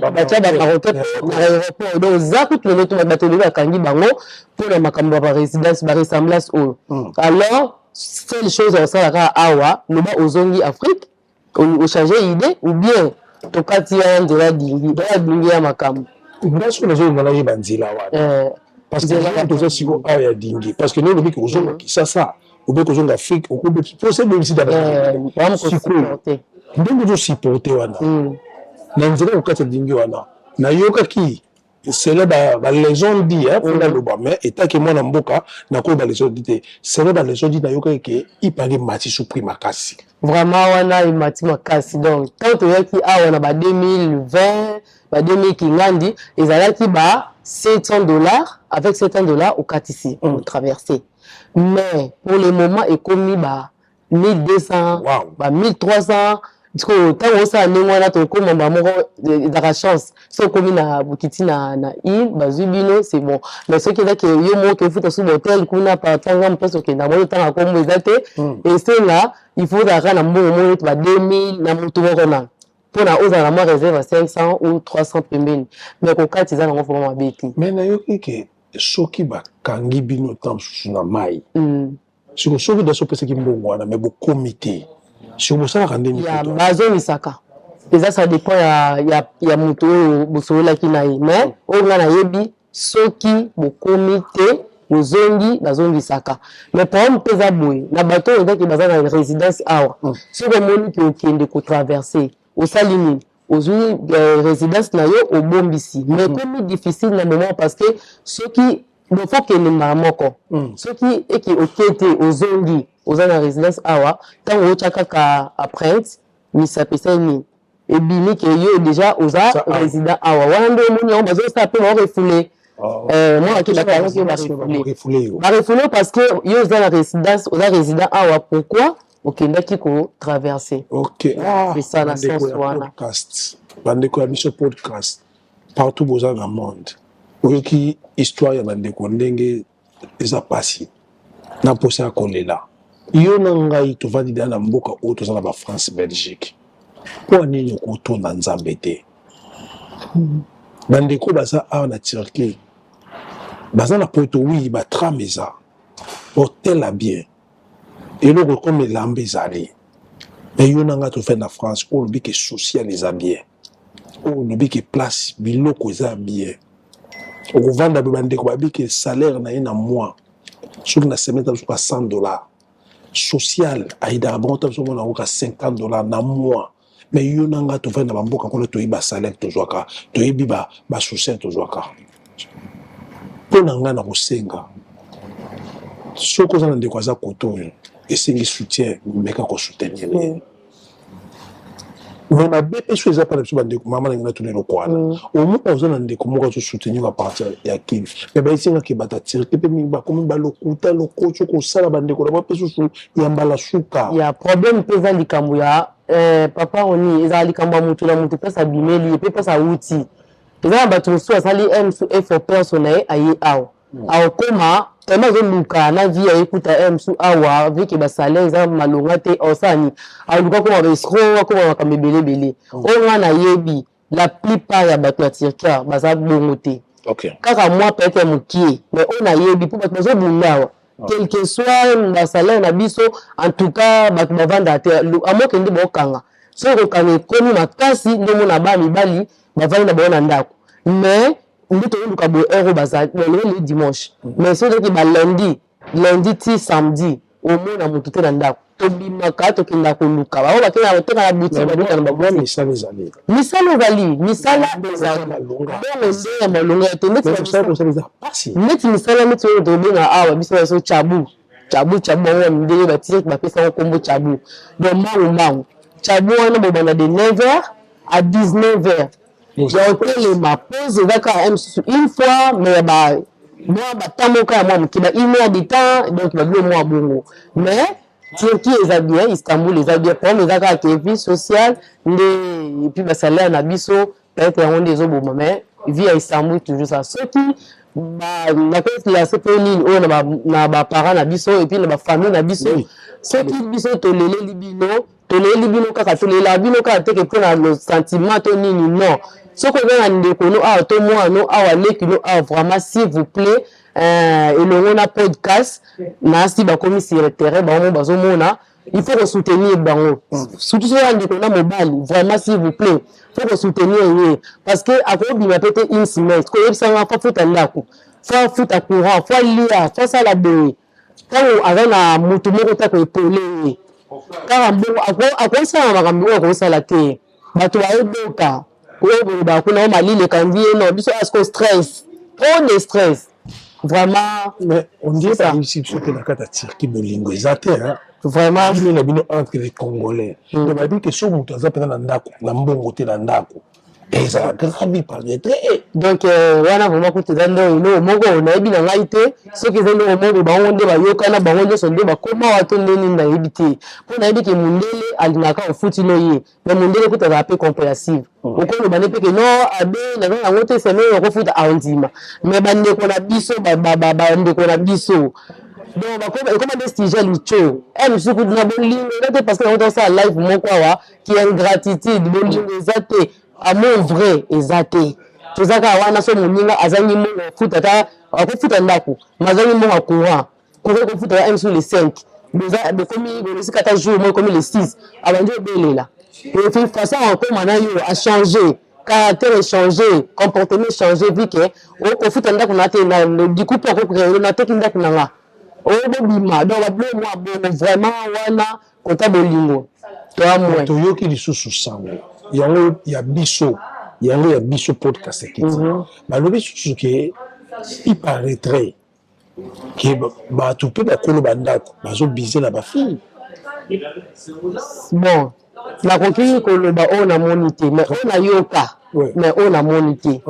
Speaker 1: ba marocain na aéroport donc zaku tu le to ba bateli ba kangi bango pour la makambo ba résidence ba ressemblance au alors c'est les choses ça là awa le bas ozongi Afrique au changer idée ou bien to katia de la dingi ya makambo
Speaker 2: ndaso nazo ngala ye banzila wana parce que là to siko awa ya dingi parce que nous le biko ozonga Kinshasa ou bien kozonga Afrique au ko possible même si d'abord
Speaker 1: vraiment supporter
Speaker 2: ndenge zo supporter wana na nzela ko katia dingi wana na yoka ki c'est là ba légende dit hein pour le bas mais état que moi na mboka na ko ba légende dit c'est là ba légende dit na yoka ke ipali mati sous prix makasi
Speaker 1: vraiment wana imati makasi donc tant toyaki awa na ba 2020 ba 2000 kingandi ezalaki ba $700 avec $700 au katisi on traverser mais pour le moment ekomi ba 1200 ba 1300 parce tant ça ningwana to ko mama moko de la chance so komi na bukiti na île bazubino c'est bon mais ce qui est que yo mo ke futa sous hôtel kuna par exemple parce que na mo tanga ko mo ezate et c'est là il faut d'avoir na mbongo mo ba 2000 na mutu moko na pour na oza na mo réserve à 500 ou 300 pembeni mais ko kati za na vraiment mabeki
Speaker 2: mais na yo ke soki ba kangi bino tam sous na mai sur soki da so pese ki mbongo wana mais bo comité sur ça rendez-vous
Speaker 1: ya bazo misaka eza ça dépend ya mutu bosolola kinayi mais o nga na yebi soki bo comité bozongi bazongisaka mais par exemple pesa boy na bato oza ki baza na résidence awa soki omoni ki okende ko traverser osalini ozwi résidence na yo obombisi mais comme difficile na moment parce que soki il faut que les mamoko soki eki okete ozongi oza na résidence awa tant o chaka après misa pesa ni et bimi que yo déjà oza résident awa wana ndo moni on bazo sa pe on refoulé moi qui bakalo que ba refoulé parce que yo oza na résidence oza résident awa pourquoi okendaki kotraverse.
Speaker 2: Ok.
Speaker 1: eza na
Speaker 2: Bandeko
Speaker 1: sens
Speaker 2: ya
Speaker 1: wana.
Speaker 2: podcast. Bandeko ya biso podcast. Partout boza na monde. Oyoki histoire ya bandeko ndenge eza pasi. Na posa ya kolela. Yo na ngai tovandi da na mboka oyo toza na ba France Belgique. Kwa nini okotonda nzambe te? Bandeko baza awa na Turquie. Baza na poto oui ba trame eza. Hôtel à bien. Et le comme l'ambe ezali. Et yo nanga to fait na France o lobi ke social eza bien. O lobi ke place biloko eza bien. O vanda be bandeko babi ke salaire na ina mois. Sur na semaine ta sur $100. Social aida bon ta sur na ko $50 na mois. Mais yo nanga to fait na bamboka ko to iba salaire to zwaka. To ibi ba social to zwaka. Po nanga na ko senga. Soko za ndeko za koto et c'est soutien mais quand soutenir on a BP sur les appels sur bandeko maman ngana tourner le quoi au moins on a ndeko moko to soutenir à partir ya kin mais ba isinga ke bata tirke pe mi ba comme ba lokuta lokocho ko sala bandeko la ba peso ya mbala suka
Speaker 1: ya problème pesa likambo ya papa oni eza likambo ya mutu na mutu pesa bimeli pe pesa uti eza ba to so asali for personnel ayi aw aw koma tellement je luka na vie écoute msu awa vu que ba salaire eza malonga te osani aw luka ko ba escroc ko ba kamebele bele o wana yebi la plupart ya bato ya Turquie baza bongo te kaka moi peut-être mukie mais on a yebi pour bato bazo bundawa quel que soit la salaire na biso en tout cas bato bavanda te amo kende bokanga so ko kanga komi makasi ndomo na ba mibali bavanda bona ndako mais on dit que bo euro bazali le dimanche mais so que ba lundi ti samedi au moins na mutu te na ndako to bimaka to kinda ko luka ba ba kena to na boutique ba to na ba bon misala ezali misala malonga bon malonga te net misala met to do na awa biso so chabu wa ndele ba tire ba pesa ko kombo chabu donc mangu chabu wana bo bana de 9h à 19h. J'ai été ma pause une fois, mais moi, qui va une heure de temps, donc il va bien moi bongo. Mais Turquie est bien, Istanbul est bien, pour les accords qui vie sociale, et puis le salaire na biso, peut-être on des autres mais vie à Istanbul toujours ça. Ce qui na ko la CPL na ba parents na biso et puis na famille na biso, ce qui biso tolele libino kaka tolela bino kaka te que na le sentiment to nini non. Ce que vous avez dit, tout le monde, vraiment, s'il vous plaît, et le on a podcast, si vous avez sur le terrain, il faut soutenir Bango. Surtout si vous avez dit qu'on a mobile, vraiment, s'il vous plaît, il faut soutenir. Parce que, à cause de peut-être une semaine, il faut foutre un lac, il faut foutre un courant, il faut lire, il faut ça la donner. Quand on a un mouton, on a épaulé. Car à quoi ça, on a ça la terre. Tu vas être kuna mali le candier non biso asko stress trop de stress vraiment
Speaker 2: mais on dit ça ici ce que la carte Turquie bolingo ezate hein
Speaker 1: vraiment
Speaker 2: nous na bino entre les Congolais donc ba dit que so mutu azapena na ndako na mbongo te na ndako eza grave par
Speaker 1: donc wana vraiment ko tezando no moko na ebi na ngai te ce que zendo moko ba onde ba yokana ba onde so nde ba koma wato ndeni na ebi te po na ebi ke mundele alinaka ofuti no ye mais mundele ko teza pe compréhensive okolo bane pe ke no abe na nga ngote seme ko futa aondima mais bande ko na biso bande ko na biso donc comme des styles licho suku na bolingo te parce que on entend ça live moko wa qui est ingratitude bolingo ezate amour vrai ezate tozaka wana so moninga azangi mo futa ta akofuta ndako mazangi mo courant ko futa ya sur les 5 déjà de komi le 4 jours moi comme les 6 abandi obelela et puis façon encore mana yo a changé caractère changé comportement changé vu que o futa ndako na te na du coup pour ko na te ndako na nga o bobima donc ba bleu moi bon vraiment wana kota bolingo to amwe
Speaker 2: to yoki lisusu sango yango ya biso podcast ekiti balobi susu ke il paraîtrait que bato mpe bakolo bandako bazobise na bafille
Speaker 1: bon nakoki koloba oyo namoni te mais oyo nayoka mais oyo namoni te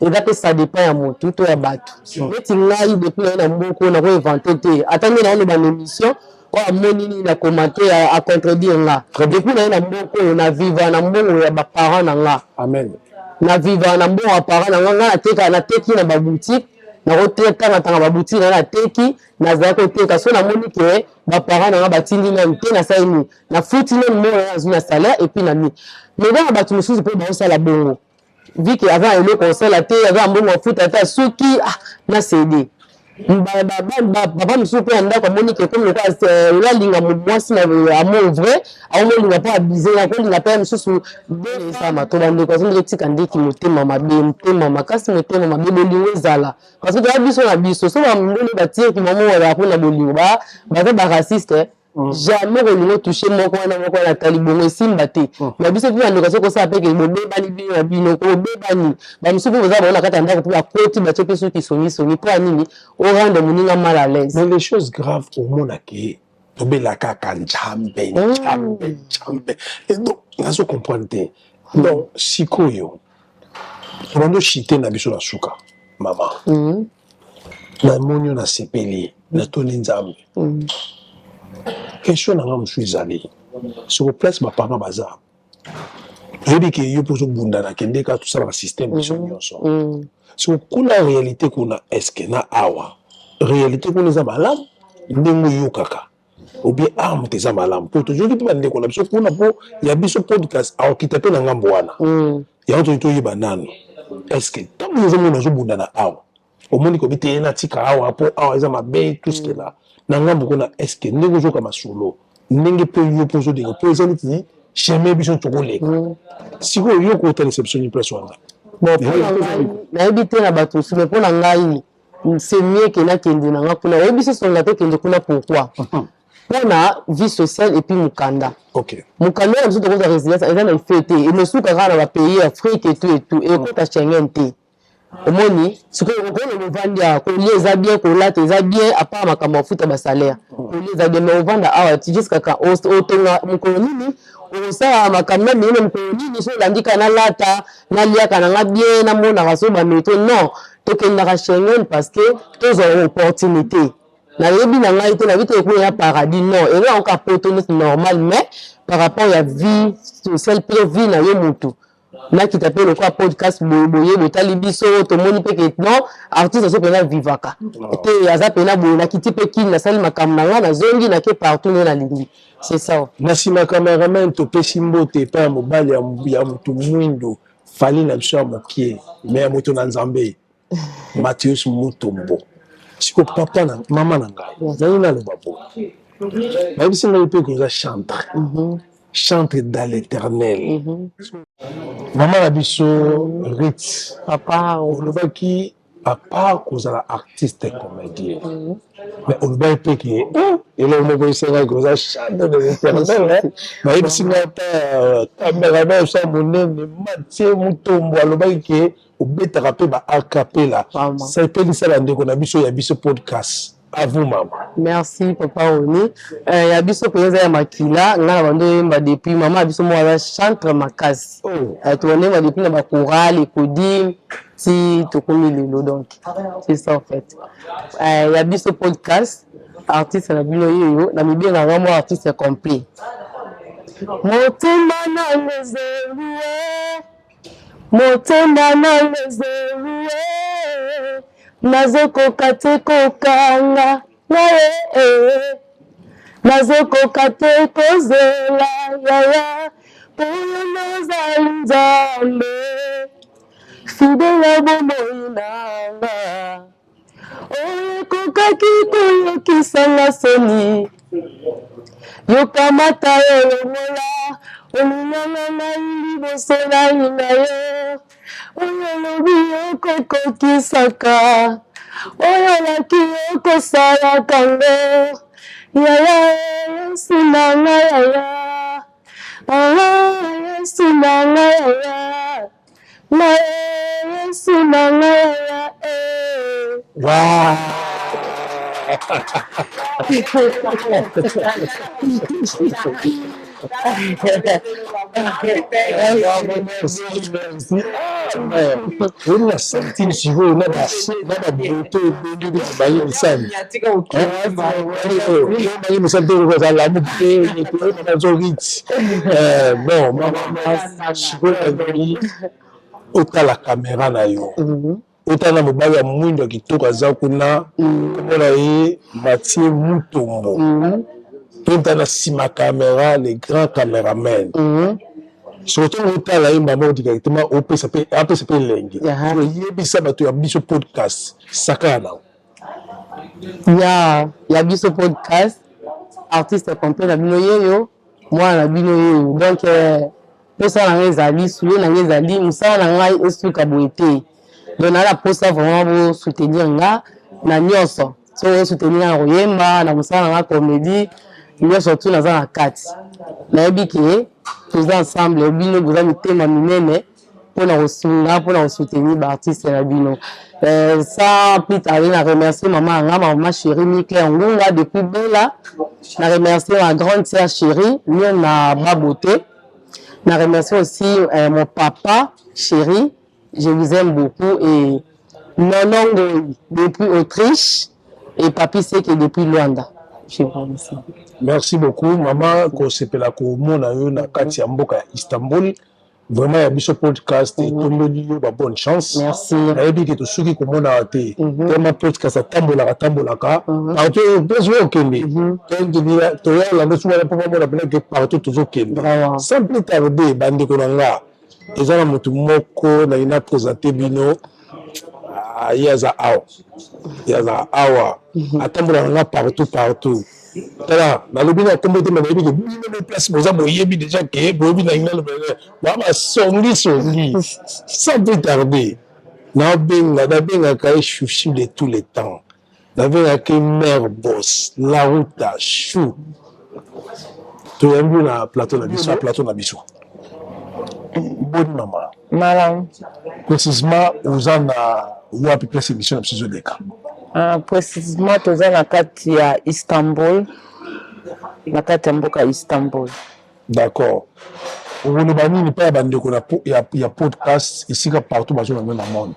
Speaker 1: eza mpe ça dépend ya motu to ya bato neti ngai depuis naye na mboko nakoevante te atangi na oloba na émission oyo amoni nini na commenter à contredire nga depuis naye na mbongo oyo na vivre na mbongo ya baparent na nga
Speaker 2: amen
Speaker 1: na vivre na mbongo ya parent na nga nateki na baboutique nakotanga baboutique na nateki nazala koteka so namoni ke baparent na nga batindi nani te nasali nini nafuti nani mbongo na nazwi na salaire et puis na nini mais bana bato mosusu mpe baosala bongo vi ke aza eloko osala te aza mbongo afuta ata soki na cd papa mosusu mpe ya ndako amoni ke comme olalinga mwasi na amour vrai aomolinga mpo abize nakolinga mpe mosusu esama to bandeko azondeka etika ndeki motema mabe motema makasi motema mabe bolingo ezala parce que toya biso na biso so bamindoli batieki mamoala mpona bolingo baza baraciste jamais kolingo touche moko wana atali bongo esimba te na biso mpe bandeko soki kosala mpeke bobebani bino na bino kobebani bamosusu mpe boza bango na kati ya ndako mpe bakoti batie mpe soki songisongi mpo ya nini orendre moninga mal à l'aise.
Speaker 2: Mais les choses graves omona ke tobelaka kaka njambe et donc nazo comprendre te donc sikoyo tobando chite na biso na suka mama na monio na sepeli na toni nzambe question nanga mosusu ezali soko place baparent baza oyebi ke yo mpo ozobunda na kende ka tosala basystème biso nyonso soko kuna réalité kuna eske na awa réalité kuna eza malamu ndenge oyokaka ou bien arme te eza malamu mpo tozoki mpe bandeko na biso kuna mpo ya biso podcast aokita mpe na ngambo wana yango toyi toyeba nano eske ntango ozomona ozobunda na awa omoni kobi te ye natika awa mpo awa eza mabe tuske la na ngambo kuna eske ndenge ozoka masolo ndenge mpe yo mpo ozodeka mpo eza neti chemin biso tokoleka sikoyo yo kota réception ni place wana
Speaker 1: nayebi te na bato mosusu me mpo na ngai c'est mieux ke nakende na nga kuna oyebi se songa te kende kuna pourquoi mpona vie sociale et puis mokanda mokanda na biso tokoza résilience eza na efe te emosuka kaka na bapays afrique etu ekota schengen te omoni sikoyo okona movandi awa kolia eza bien kolata eza bien apart makambo afuta basalaire kolia eza bien mais ovanda awa tijiskaka otonga mokolo nini osala makambo na mine mokolo nini so olandika nalata naliaka nanga bien namonaka so bameto non tokendaka schengen parce que tozwa opportunité nayebi na ngai te nayebi te ekuna ya paradis non eza encore opportunité normal mais par rapport ya vie sociale mpe vie na yo motu nakita mpe lokola podcast boye botali biso tomoni mpe ke non artiste azo mpenza vivaka te aza mpena boye nakiti mpe kini nasali makambo na ngai nazongi nake partout nde nalingi c'est ça
Speaker 2: na nsima cameraman topesi mbote epai ya mobali ya motu mwindo fali na biso ya mokie me ya moto na nzambe Mathieu Mutombo siko papa na mama na ngai nani naloba bo bayebisi ngai mpe koza chantre dans l'éternel mama na biso Rit
Speaker 1: papa
Speaker 2: olobaki à part kozala artiste comédien mais olobaki mpe ke eloko moko esengai koza chantre de l'éternel bayebisi ngai ata cameraman osa monene Mathieu Mutombo alobaki ke obetaka mpe ba-acapela sapelisala ndeko na biso ya biso podcast à vous maman
Speaker 1: merci papa Oni ya biso mpenza ya makila nga na bando oyemba depuis mama ya biso moko aza chantre makasi toyemba depuis na bachoral ekodi ti tokomi lelo donc c'est ça en fait ya biso podcast artiste na bino yoyo na mibenga nga mwa artiste complet motema na lezerue motema na lezerue nazokoka te kokanga naye nazokoka te kozela yaya oyo nazali nzambe fidela bomoi nanga oyo ekokaki koyokisanga soni yokamata olongola olinganga ngai liboso nalinga yo oyo olobi okokokisaka oyo olaki okosalaka ngo yaya yesu nanga yaya yesu nanga yaya na yesu nanga yaya
Speaker 2: wow On a senti si vous na ba beauté de baye misani baye misani de ko la mu de na zo vite bon mama siko ngi ota la caméra na yo ota na mobali ya mwindo kitoko aza kuna komona ye Mathieu Mutombo ota na sima caméra les grands caméramans surtout otala ye mama directement opesa pe lenge yebisa bato ya biso podcast sakana
Speaker 1: ya biso podcast artiste complet na bino yeyo mwana na bino yeyo donc posala nanga ezali suye nanga ezali mosala na ngai esuka boye te donc nala posa vraiment bosoutenir nga na nyonso so osoutenir nga na koyemba na mosala na nga comédie nyonso tu naza na kati nayebi ke toza ensemble bino boza mitema minene mpona kosunga mpona kosoutenir baartiste na bino sans plus tarder na remercier mama nga mama chérie Miclaire Ngunga depuis Bella na remercier ma grande sœur chérie Lyon na Baboté na remercier aussi mon papa chéri je vous aime beaucoup et Nonongo depuis Autriche et Papi Seke depuis Luanda. Je vous remercie.
Speaker 2: Merci beaucoup maman ko sepela ko mona yo na kati ya mboka ya Istanbul vraiment ya biso podcast et tombeli yo ba bonne chance.
Speaker 1: Merci.
Speaker 2: Nayebi ke to suki ko mona te tema podcast atambola ka partout besoin okende to ya la ndosu wala papa mona bena ke partout toujours okende sans plus tarder bande ko nga ezala mutu moko na ina présenter bino yaza awa atambola nga partout tala nalobi na kombo te nayebi ke bino place boza boyebi déjà ke boyebi na ngala baba songi sans plus tarder na benga ka chouchou de tous les temps nabenga ke mère boss la route à chou to yambi na plateau na biso bonne maman
Speaker 4: malam
Speaker 2: précisément uzana wapi place émission na biso deka
Speaker 4: précisément toza na kati ya Istanbul na kati ya mboka Istanbul.
Speaker 2: D'accord. Vous banini pa bandeko ya podcast esika partout bazo na monde.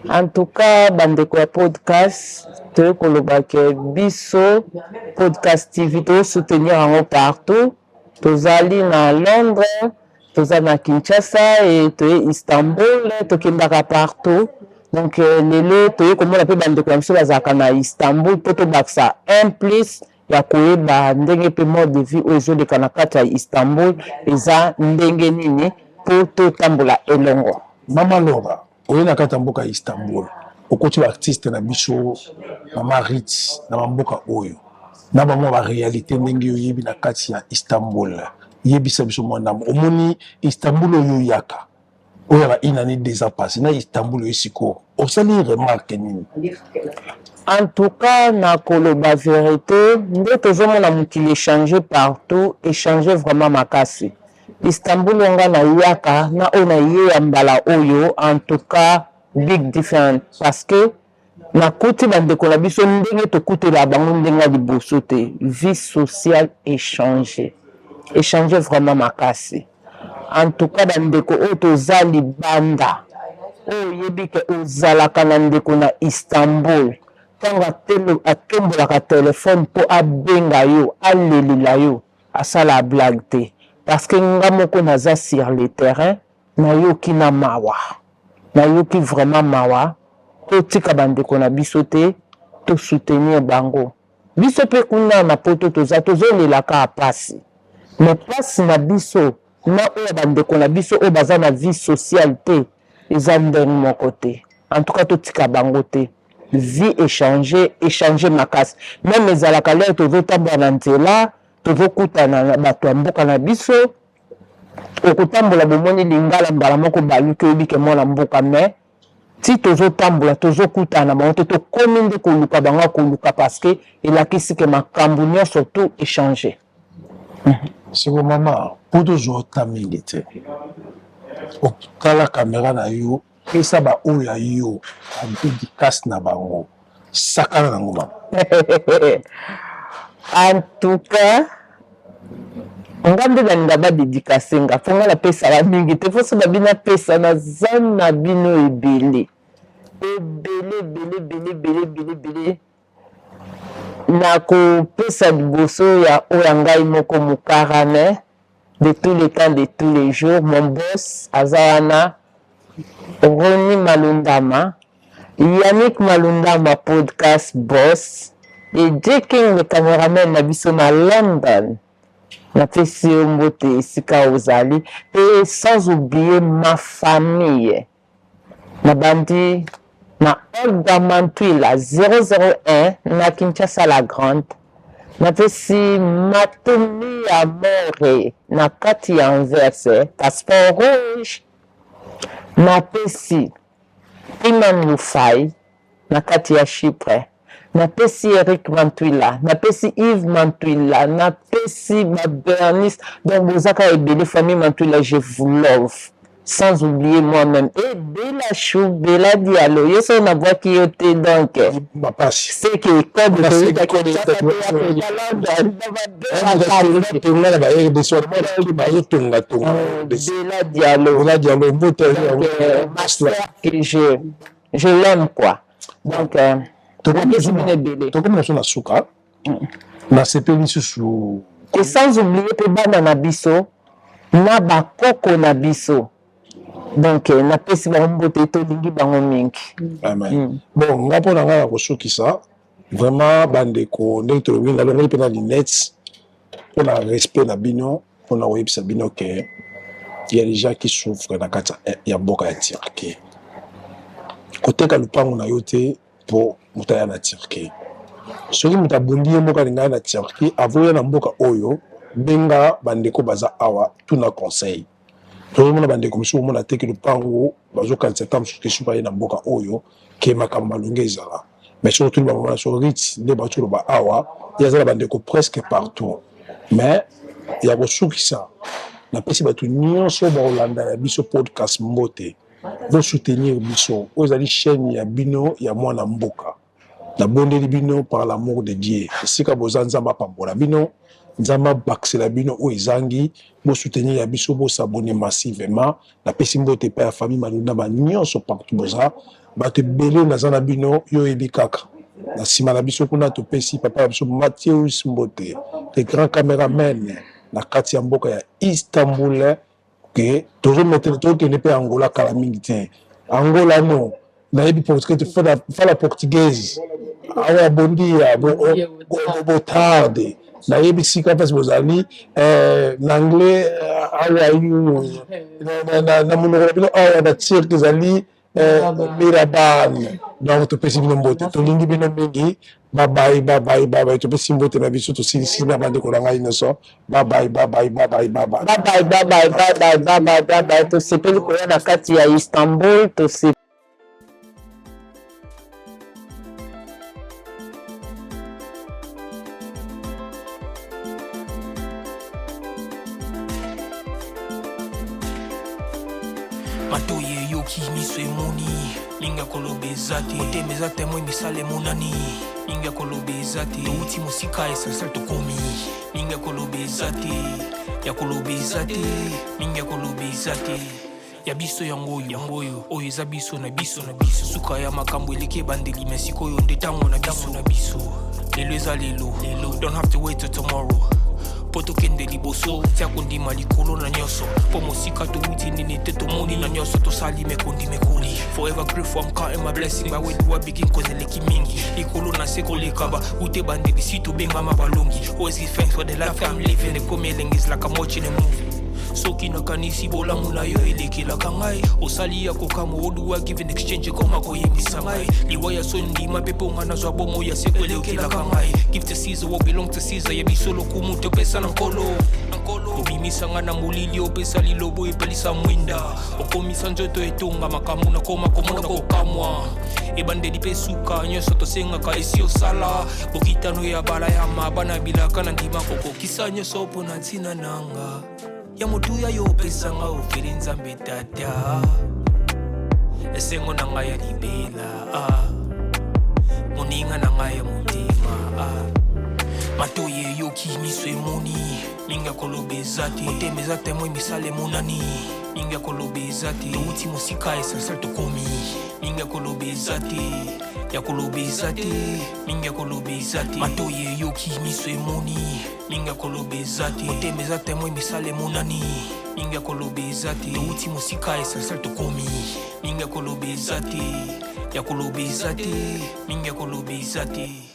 Speaker 4: En tout cas bandeko ya podcast to koloba ke biso podcast TV to soutenir en partout. Tozali na Londres, toza na Kinshasa et to Istanbul, to kendaka partout. Donc lelo toye komona pe bandeko ya biso bazalaka na Istanbul po tobakisa un plus ya koyeba ndenge pe mode de vie oyo ezoleka na kati ya Istanbul eza ndenge nini po totambola elongo.
Speaker 2: Mama Laura oye na kati ya mboka ya Istanbul okoti ba artiste na biso Mama Ritz na mboka oyo na bango ba réalité ndenge oyebi na kati ya Istanbul yebisa biso mwana omoni Istanbul oyo yaka oyo ba inani déjà passé na Istanbul esiko osali remarque nini?
Speaker 4: En tout cas na koloba vérité nde tozomona mokili échanger partout échanger vraiment makasi Istanbul onga na yaka na oyo na ye ya mbala oyo en tout cas big different parce que nakuti bandeko na biso ndenge tokutela bango ndenge ya liboso te vie sociale échanger vraiment makasi. En tout cas bandeko oyo toza libanda oyo yebi ke ozalaka na ndeko na Istanbul ntango atombolaka telefone mpo abenga yo alelela yo asala blague te parce que nga moko naza sur le terrain nayoki na mawa nayoki vraiment mawa totika bandeko na biso te tosoutenir bango biso mpe kuna na poto tozolelaka apasi mais pasi na biso na oyo bandeko na biso oyo baza na vie sociale te eza ndenge moko te en tout cas totika bango te vie échanger makasi même ezalaka lere tozotambola na nzela tozokutana na bato ya mboka na biso okotambola bomoni lingala mbala moko baluki oyebi ke mwana mboka mais ti tozotambola tozokutana na bango te tokomi nde koluka bango koluka parce que elakisi ke makambo nyonso to échanger.
Speaker 2: Siko mama po tozota mingi te okutala kamera na yo pesa ba oyo ya yo dédicace na bango sakana nango mama.
Speaker 4: En tout cas nga nde nalinga badedikase nga mpo nga napesaka mingi te mpo so na bino apesa naza na bino ebele nakopesa liboso ya oyo ngai moko mokarane de tous les temps de tous les jours mon boss aza wana Roni Malundama, Yannick Malundama podcast boss et J King le caméraman na biso na London. Na pesi mbote esika ozali et sans oublier ma famille. Na bandi na Olga Mantuila 001 na Kinshasa la Grande. Na pesi Matumi Amore na kati ya Anverse passeport rouge. Na pesi Iman Lufai na kati ya Chypre. Na pesi Eric Mantuila, na pesi Yves Mantuila, na pesi Bernice. Donc Bozaka et Bélé famille Mantuila, je vous love. Sans oublier moi-même. Et Bella Chou, Bella Diallo. Yo so na voix qui yote donc. C'est que comme Bella Diallo. Je l'aime quoi. Donc et sans oublier que bana na biso na bakoko na biso. Donc na pesi bango te tolingi bango mingi.
Speaker 2: Amen. Bon, nga pona nga kosukisa vraiment bandeko ndenge tolobi na longo pena linettes pour la respect na bino pour na websa bino que il y a des gens qui souffrent na kata ya mboka ya Turquie. Koteka lupango na yote pour mutaya na Turquie. Soki mutabundi mboka linga na Turquie avoya na mboka oyo benga bandeko baza awa tuna conseil. Tout le monde a des commissions au monde a été le pango, bazo quand c'est temps que je suis pas na mboka oyo ke makamba lungezala. Mais surtout le moment sur rit des bateaux ba awa, il y a des presque partout. Mais il y a beaucoup qui ça. Na pesi batu nyonso ba Hollanda ya biso podcast mbote. Vous soutenir biso, vous allez chaîne ya bino ya mwana mboka. Na bondeli bino par l'amour de Dieu. Sika bozanza ba pambola bino. Nzamba baksela bino o ezangi bo soutenir ya biso bo s'abonner massivement la pesi mbote pa ya famille Malunda ba nyonso partout boza ba te belé na zana bino yo ebikaka na sima na biso kuna to pesi papa biso Mathieu Mbote le grand caméraman na kati ya mboka ya Istanbul que toujours mettre to que ne pe Angola kala mingi te Angola no na yebi pour que tu fais la portugaise awa bondi ya bo tarde na yebisika parce que vous allez l'anglais na monoko bino awa na tir que zali miraban donc to pesi bino mbote to lingi bino mingi bye bye to pesi mbote na biso to sisi na bande ko ngai noso bye bye
Speaker 4: to sepeli ko na kati ya Istanbul to
Speaker 3: matoye yoki miso emoni linga kolobeza te otemeza temoi misala emonani linga kolobeza te touti mosika esasal tokomi linga kolobeza te ya kolobeza te linga kolobeza te ya biso yango oyo eza biso na biso suka ya makambo eleki ebandeli me sikoyo nde ntango na biso lelo eza lelo don't have to wait till tomorrow poto kende liboso tia kondima likolo na nyonso po mosika touti nini te tomoni na nyonso tosali mekondi mekoli forever grateful I'm counting my blessing ba we do begin cause eleki mingi likolo na seko lekaba ute bandeli si tobengama balongi always give thanks for the life I'm living the coming is like I'm watching a movie soki nakanisi bolamu na yo elekelaka ngai osali ya kokamo oduwa give in exchange koma koyebisa ngai liwaya so ndima pepe onga nazwa bomo ya seko elekelaka ngai give to Caesar what belong to Caesar yebiso lokumu topesa na nkolo obimisanga na molili opesa lilobo epelisa mwinda okomisa nzoto etonga makambo na koma komona kokamwa ebandeli pe suka nyonso tosengaka esi osala bokitano ya bala ya mabana bilaka na ndima kokokisa nyonso mpo na ntina nanga ya motuya yo opesanga ofeli nzambe tata esengo na ngai ya libela moninga na ngai ya motema matoye yoki miso emoni ninga koloba eza te motema eza temoi misala emonani ninga koloba eza te touti mosika esalsal tokomi ninga koloba eza te ya koloba eza te ninga koloba eza te matoye yoki miso emoni ninga koloba eza te motema eza temoi misala emonani ninga koloba eza te touti mosika esalsal tokomi ninga koloba eza te ya koloba eza te ninga koloba eza te